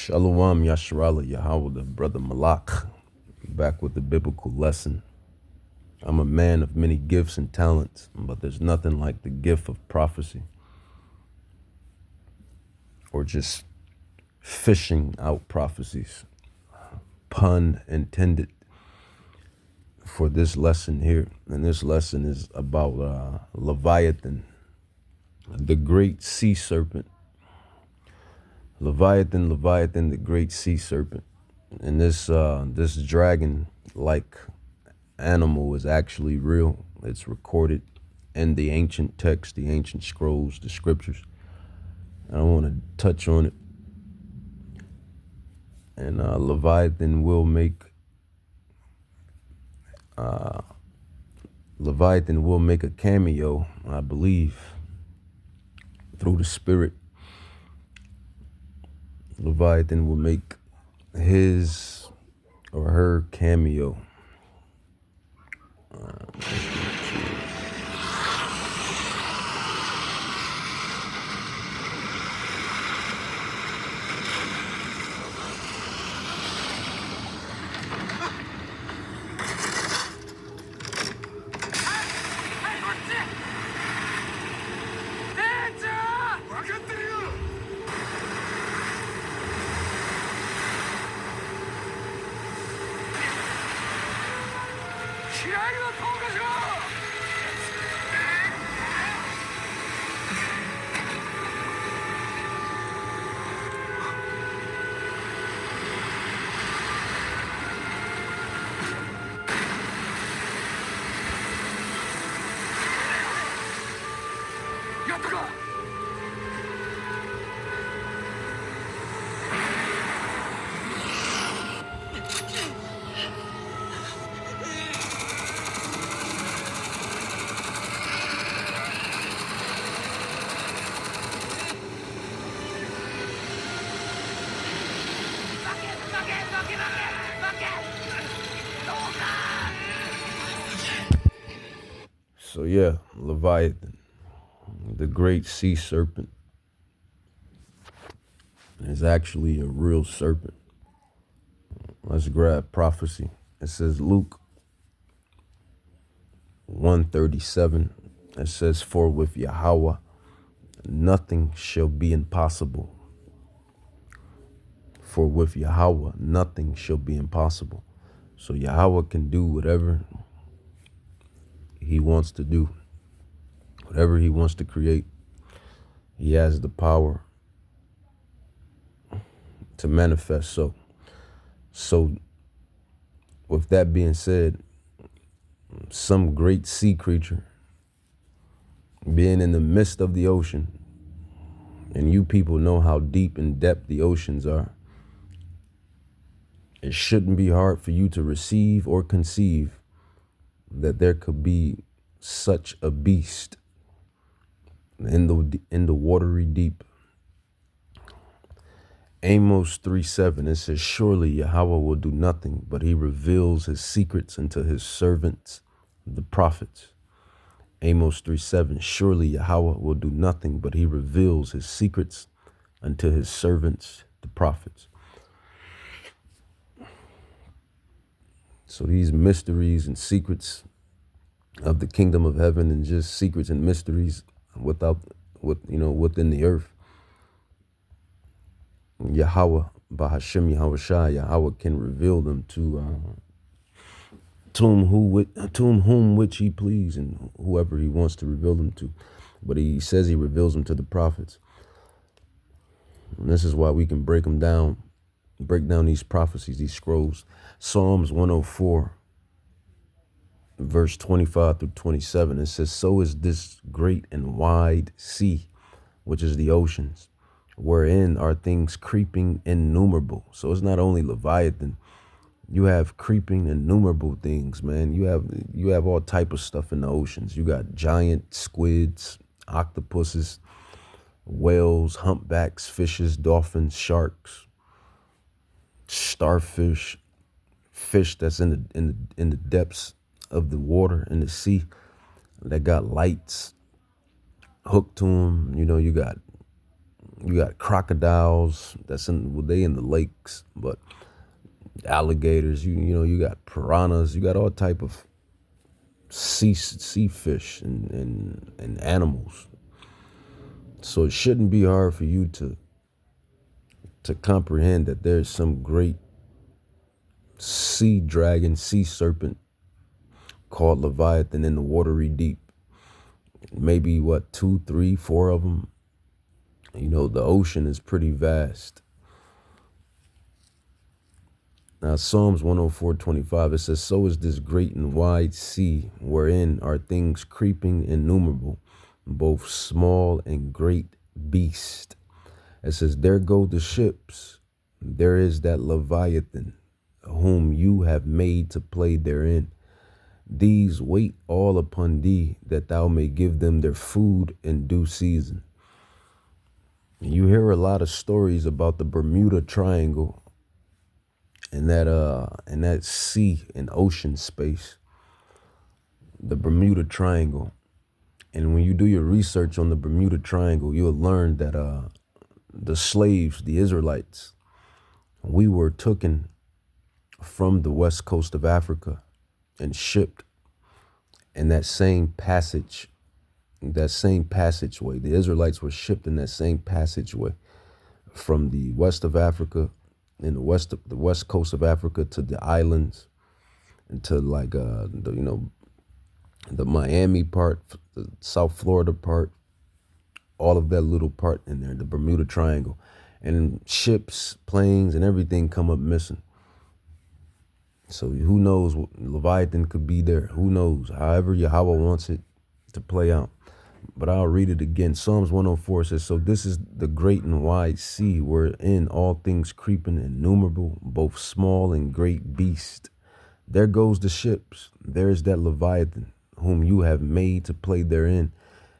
Shalom Yasharala Yahweh, the brother Malak, back with the biblical lesson. I'm a man of many gifts and talents, but there's nothing like the gift of prophecy or just fishing out prophecies. Pun intended for this lesson here. And this lesson is about Leviathan, the great sea serpent. Leviathan, the great sea serpent. And this dragon-like animal is actually real. It's recorded in the ancient text, the ancient scrolls, the scriptures. I don't want to touch on it. And Leviathan will make a cameo, I believe, through the Spirit. Leviathan will make his or her cameo. So yeah, Leviathan, the great sea serpent, is actually a real serpent. Let's grab prophecy. It says Luke 1:37. It says, "For with Yahweh nothing shall be impossible." For with Yahweh nothing shall be impossible. So Yahweh can do whatever he wants to do. Whatever he wants to create, he has the power to manifest. So with that being said, some great sea creature being in the midst of the ocean, and you people know how deep in depth the oceans are, it shouldn't be hard for you to receive or conceive that there could be such a beast in the watery deep. Amos 3:7, it says, "Surely Yahweh will do nothing, but he reveals his secrets unto his servants, the prophets." Amos 3:7, "Surely Yahweh will do nothing, but he reveals his secrets unto his servants, the prophets." So these mysteries and secrets of the kingdom of heaven, and just secrets and mysteries within the earth, Yahweh, Bahashem Yahweh Shai, Yahweh can reveal them to whom which he please, and whoever he wants to reveal them to. But he says he reveals them to the prophets. And this is why we can break down these prophecies, these scrolls. Psalms 104, verse 25 through 27, it says, "So is this great and wide sea, which is the oceans, wherein are things creeping innumerable." So it's not only Leviathan. You have creeping innumerable things, man. You have all type of stuff in the oceans. You got giant squids, octopuses, whales, humpbacks, fishes, dolphins, sharks, starfish, fish that's in the depths of the water, in the sea, that got lights hooked to them. You got You got crocodiles they in the lakes, but alligators, you got piranhas, you got all type of sea fish and animals. So it shouldn't be hard for you to comprehend that there's some great sea dragon, sea serpent called Leviathan in the watery deep. Maybe what, two, three, four of them. The ocean is pretty vast. Now, Psalms 104:25, it says, "So is this great and wide sea, wherein are things creeping innumerable, both small and great beast." It says, "There go the ships, there is that Leviathan, whom you have made to play therein. These wait all upon thee, that thou may give them their food in due season." You hear a lot of stories about the Bermuda Triangle and that sea and ocean space, the Bermuda Triangle. And when you do your research on the Bermuda Triangle, you'll learn that the slaves, the Israelites, we were taken from the west coast of Africa and shipped in that same passageway. The Israelites were shipped in that same passageway from the west of Africa, in the west coast of Africa, to the islands, and to like the Miami part, the South Florida part, all of that little part in there, the Bermuda Triangle, and ships, planes, and everything come up missing. So who knows? Leviathan could be there. Who knows? However Yahweh wants it to play out. But I'll read it again. Psalms 104 says, "So this is the great and wide sea, wherein all things creeping innumerable, both small and great beast. There goes the ships. There is that Leviathan, whom you have made to play therein.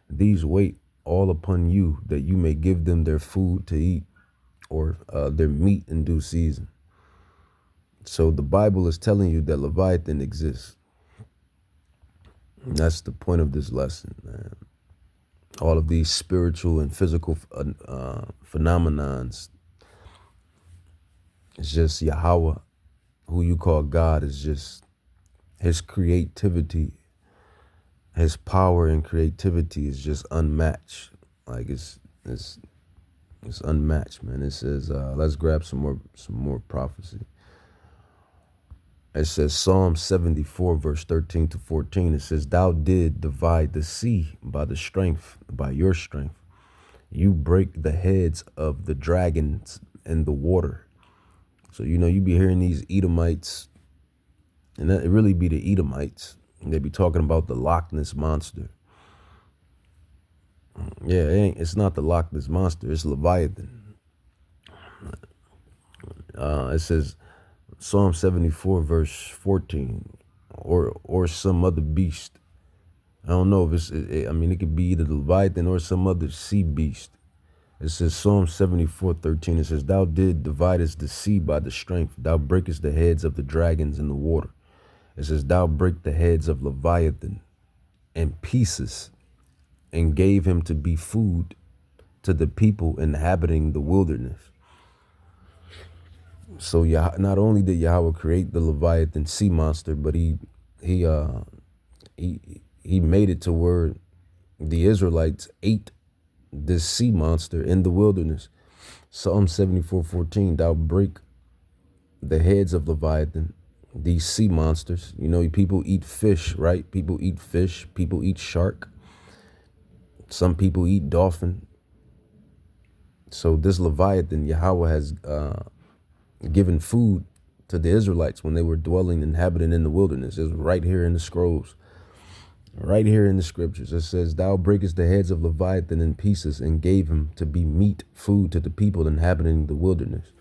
These wait all upon you, that you may give them their food to eat, or their meat in due season." So the Bible is telling you that Leviathan exists. And that's the point of this lesson, man. All of these spiritual and physical phenomenons, it's just Yahweh, who you call God, is just his creativity, his power and creativity is just unmatched. Like it's unmatched, man. It says, let's grab some more prophecy. It says Psalm 74, verse 13 to 14. It says, "Thou did divide the sea by your strength. You break the heads of the dragons in the water." So, you be hearing these Edomites, and that it really be the Edomites. And they be talking about the Loch Ness Monster. Yeah, it's not the Loch Ness Monster. It's Leviathan. It says, Psalm 74, verse 14, or some other beast. I don't know if it could be either the Leviathan or some other sea beast. It says Psalm 74:13. It says, "Thou did dividest the sea by the strength. Thou breakest the heads of the dragons in the water." It says, "Thou break the heads of Leviathan in pieces, and gave him to be food to the people inhabiting the wilderness." So not only did Yahweh create the Leviathan sea monster, but he made it to where the Israelites ate this sea monster in the wilderness. Psalm 74:14, "Thou break the heads of Leviathan," these sea monsters. People eat fish, right? People eat fish. People eat shark. Some people eat dolphin. So this Leviathan, Yahweh has given food to the Israelites when they were inhabiting in the wilderness. It's right here in the scrolls, right here in the scriptures. It says, "Thou breakest the heads of Leviathan in pieces, and gave him to be meat, food to the people inhabiting the wilderness."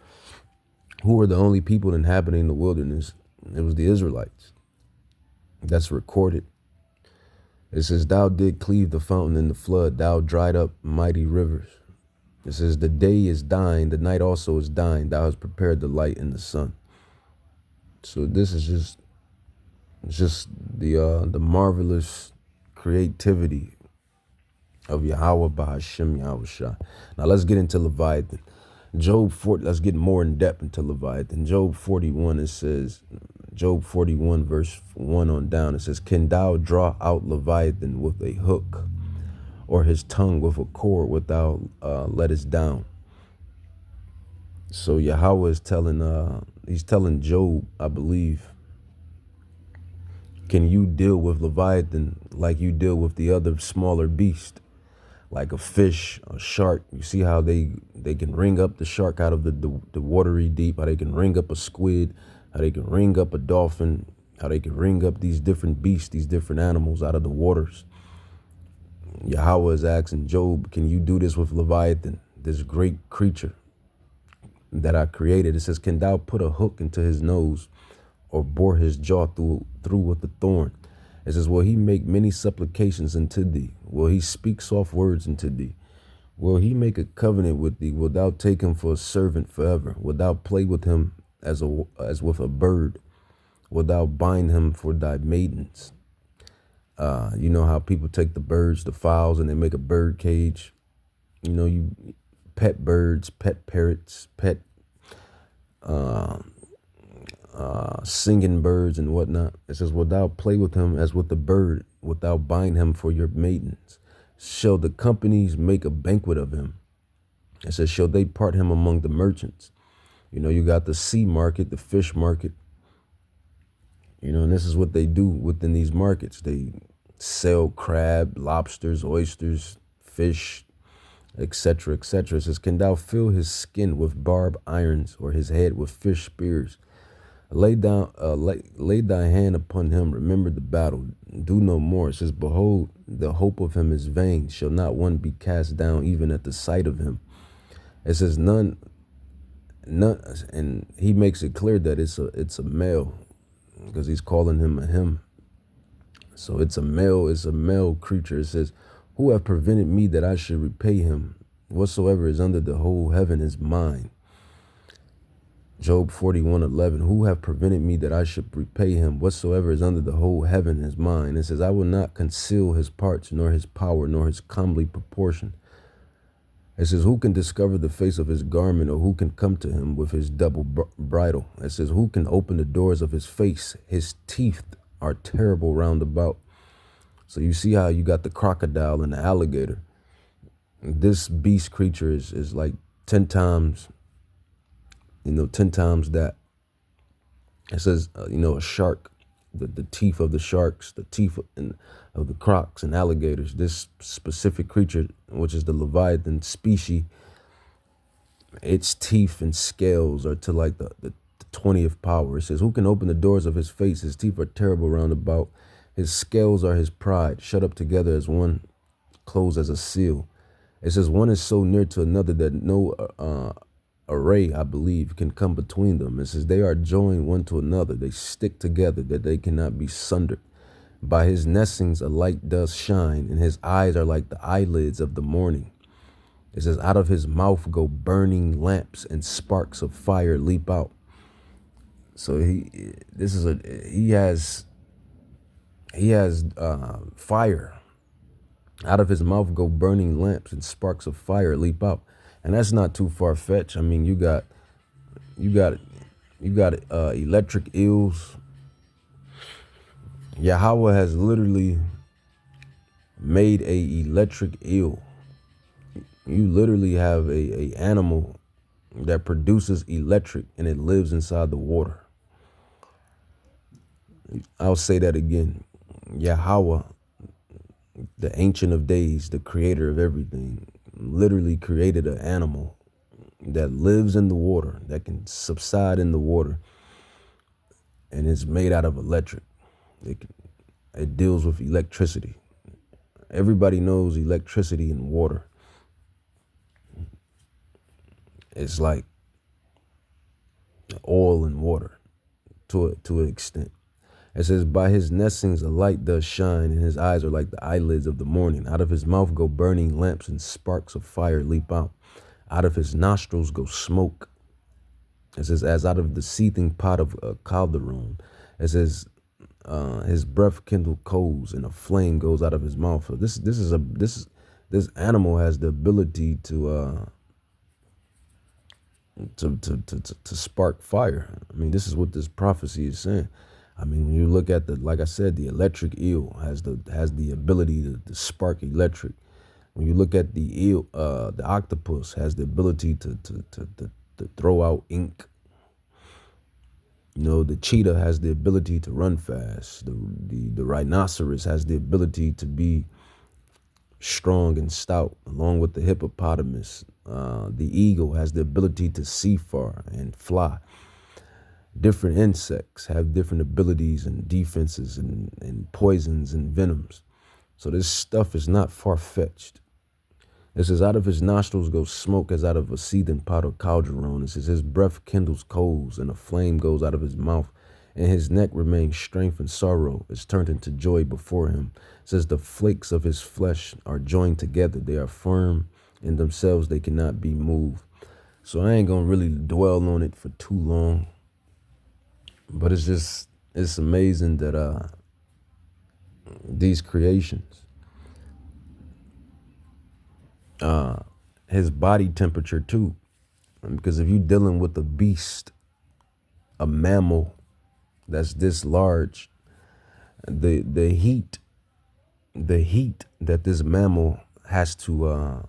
Who were the only people inhabiting the wilderness? It was the Israelites. That's recorded. It says, "Thou did cleave the fountain in the flood. Thou dried up mighty rivers." It says, "The day is dying, the night also is dying. Thou hast prepared the light and the sun." So this is just the marvelous creativity of Yahweh Bahashem Yahushua. Now let's get into Leviathan. Job 40, let's get more in depth into Leviathan. Job 41, it says, Job 41 verse 1 on down, it says, can thou draw out Leviathan with a hook, or his tongue with a cord without let us down? So Yahweh is telling, he's telling Job, I believe, can you deal with Leviathan like you deal with the other smaller beast, like a fish, a shark? You see how they can ring up the shark out of the watery deep, how they can ring up a squid, how they can ring up a dolphin, how they can ring up these different beasts, these different animals out of the waters. Yahweh is asking Job, can you do this with Leviathan, this great creature that I created? It says, can thou put a hook into his nose, or bore his jaw through with a thorn? It says, will he make many supplications unto thee? Will he speak soft words unto thee? Will he make a covenant with thee? Wilt thou take him for a servant forever? Wilt thou play with him as with a bird? Wilt thou bind him for thy maidens? You know how people take the birds, the fowls, and they make a bird cage. You know, you pet birds, pet parrots, pet singing birds and whatnot. It says, wilt thou play with him as with a bird? Wilt thou bind him for your maidens? Shall the companies make a banquet of him? It says, shall they part him among the merchants? You know, you got the sea market, the fish market. You know, and this is what they do within these markets. They sell crab, lobsters, oysters, fish, etc., etc. It says, can thou fill his skin with barbed irons, or his head with fish spears? Lay thy hand upon him, remember the battle, do no more. It says, behold, the hope of him is vain. Shall not one be cast down even at the sight of him? It says, none, and he makes it clear that it's a male, because he's calling him a him. So it's a male creature. It says, who have prevented me that I should repay him? Whatsoever is under the whole heaven is mine. Job 41:11, who have prevented me that I should repay him? Whatsoever is under the whole heaven is mine. It says, I will not conceal his parts, nor his power, nor his comely proportion. It says, who can discover the face of his garment, or who can come to him with his double bridle? It says, who can open the doors of his face? His teeth are terrible round about. So you see how you got the crocodile and the alligator. This beast creature is like 10 times, 10 times that. It says, a shark, the teeth of the sharks, the teeth of the crocs and alligators. This specific creature, which is the Leviathan species, its teeth and scales are to like the 20th power. It says, who can open the doors of his face? His teeth are terrible round about. His scales are his pride, shut up together as one, closed as a seal. It says, one is so near to another that no array, I believe, can come between them. It says, they are joined one to another. They stick together that they cannot be sundered. By his nestings a light does shine, and his eyes are like the eyelids of the morning. It says, out of his mouth go burning lamps, and sparks of fire leap out. So he has fire. Out of his mouth go burning lamps, and sparks of fire leap out. And that's not too far fetched. I mean, you got electric eels. Yahweh has literally made a electric eel. You literally have a animal that produces electric, and it lives inside the water. I'll say that again. Yahweh, the Ancient of Days, the creator of everything, literally created an animal that lives in the water, that can subside in the water, and it's made out of electric. It deals with electricity. Everybody knows electricity and water. It's like oil and water to an extent. It says, by his nestings a light does shine, and his eyes are like the eyelids of the morning. Out of his mouth go burning lamps, and sparks of fire leap out. Out of his nostrils go smoke. It says, as out of the seething pot of a caldron. It says, his breath kindle coals, and a flame goes out of his mouth. So this is This animal has the ability to spark fire. I mean, this is what this prophecy is saying. I mean, when you look at like I said, the electric eel has the ability to spark electric. When you look at the eel, the octopus has the ability to throw out ink. You know, the cheetah has the ability to run fast. The rhinoceros has the ability to be strong and stout, along with the hippopotamus. The eagle has the ability to see far and fly. Different insects have different abilities and defenses and poisons and venoms. So this stuff is not far-fetched. It says, out of his nostrils goes smoke as out of a seething pot or cauldron. It says, his breath kindles coals, and a flame goes out of his mouth, and his neck remains strength, and sorrow is turned into joy before him. It says, the flakes of his flesh are joined together. They are firm in themselves. They cannot be moved. So I ain't going to really dwell on it for too long. But it's amazing that these creations, his body temperature too, because if you're dealing with a beast, a mammal that's this large, the heat that this mammal has to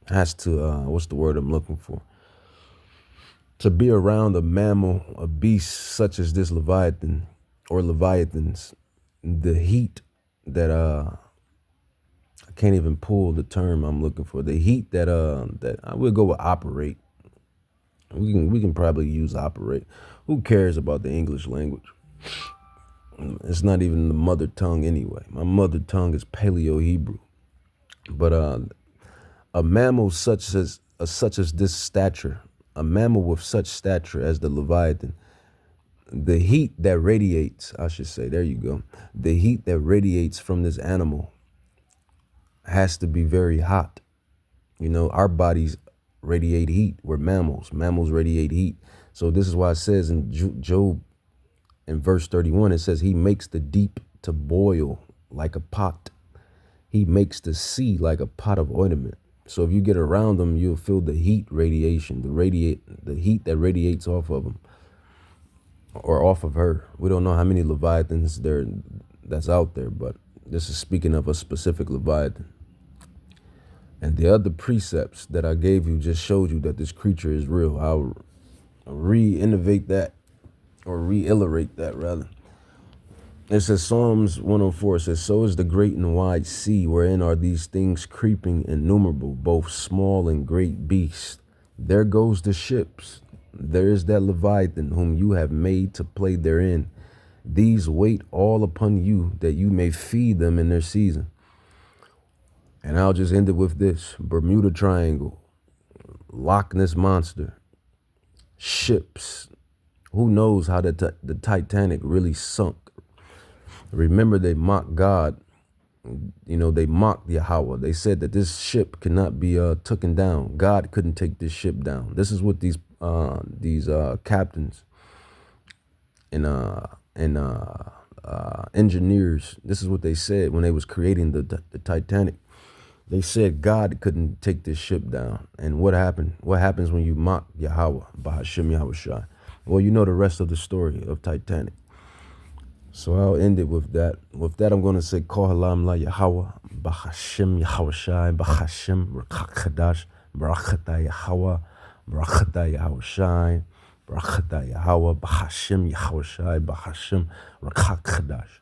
what's the word I'm looking for? To be around a mammal, a beast such as this Leviathan or Leviathans, the heat that I can't even pull the term I'm looking for. The heat that I will go with operate. We can probably use operate. Who cares about the English language? It's not even the mother tongue anyway. My mother tongue is Paleo Hebrew. But a mammal such as this stature, a mammal with such stature as the Leviathan, the heat that radiates, I should say, there you go. The heat that radiates from this animal has to be very hot. You know, our bodies radiate heat. We're mammals. Mammals radiate heat. So this is why it says in Job, in verse 31, it says, he makes the deep to boil like a pot. He makes the sea like a pot of ointment. So if you get around them, you'll feel the heat radiation, the heat that radiates off of them or off of her. We don't know how many Leviathans that's out there, but this is speaking of a specific Leviathan. And the other precepts that I gave you just showed you that this creature is real. I'll re-innovate that, or reiterate that rather. It says Psalms 104, it says, so is the great and wide sea, wherein are these things creeping innumerable, both small and great beasts. There goes the ships. There is that Leviathan whom you have made to play therein. These wait all upon you, that you may feed them in their season. And I'll just end it with this. Bermuda Triangle, Loch Ness Monster, ships. Who knows how the Titanic really sunk? Remember, they mocked God. You know, they mocked Yahweh. They said that this ship cannot be taken down. God couldn't take this ship down. This is what these captains and engineers, this is what they said when they was creating the Titanic. They said God couldn't take this ship down. And what happened? What happens when you mock Yahweh, Bahashim Yahushai? Well, you know the rest of the story of Titanic. So I'll end it with that. With that, I'm going to say, Kol Halam La Yahweh, Bahashim Yahushai, Bahashim Rakak Chadash, Barakata Yahweh, Barakata Yahushai, Barakata Yahweh, Bahashim Yahushai, Bahashim Rakak Chadash.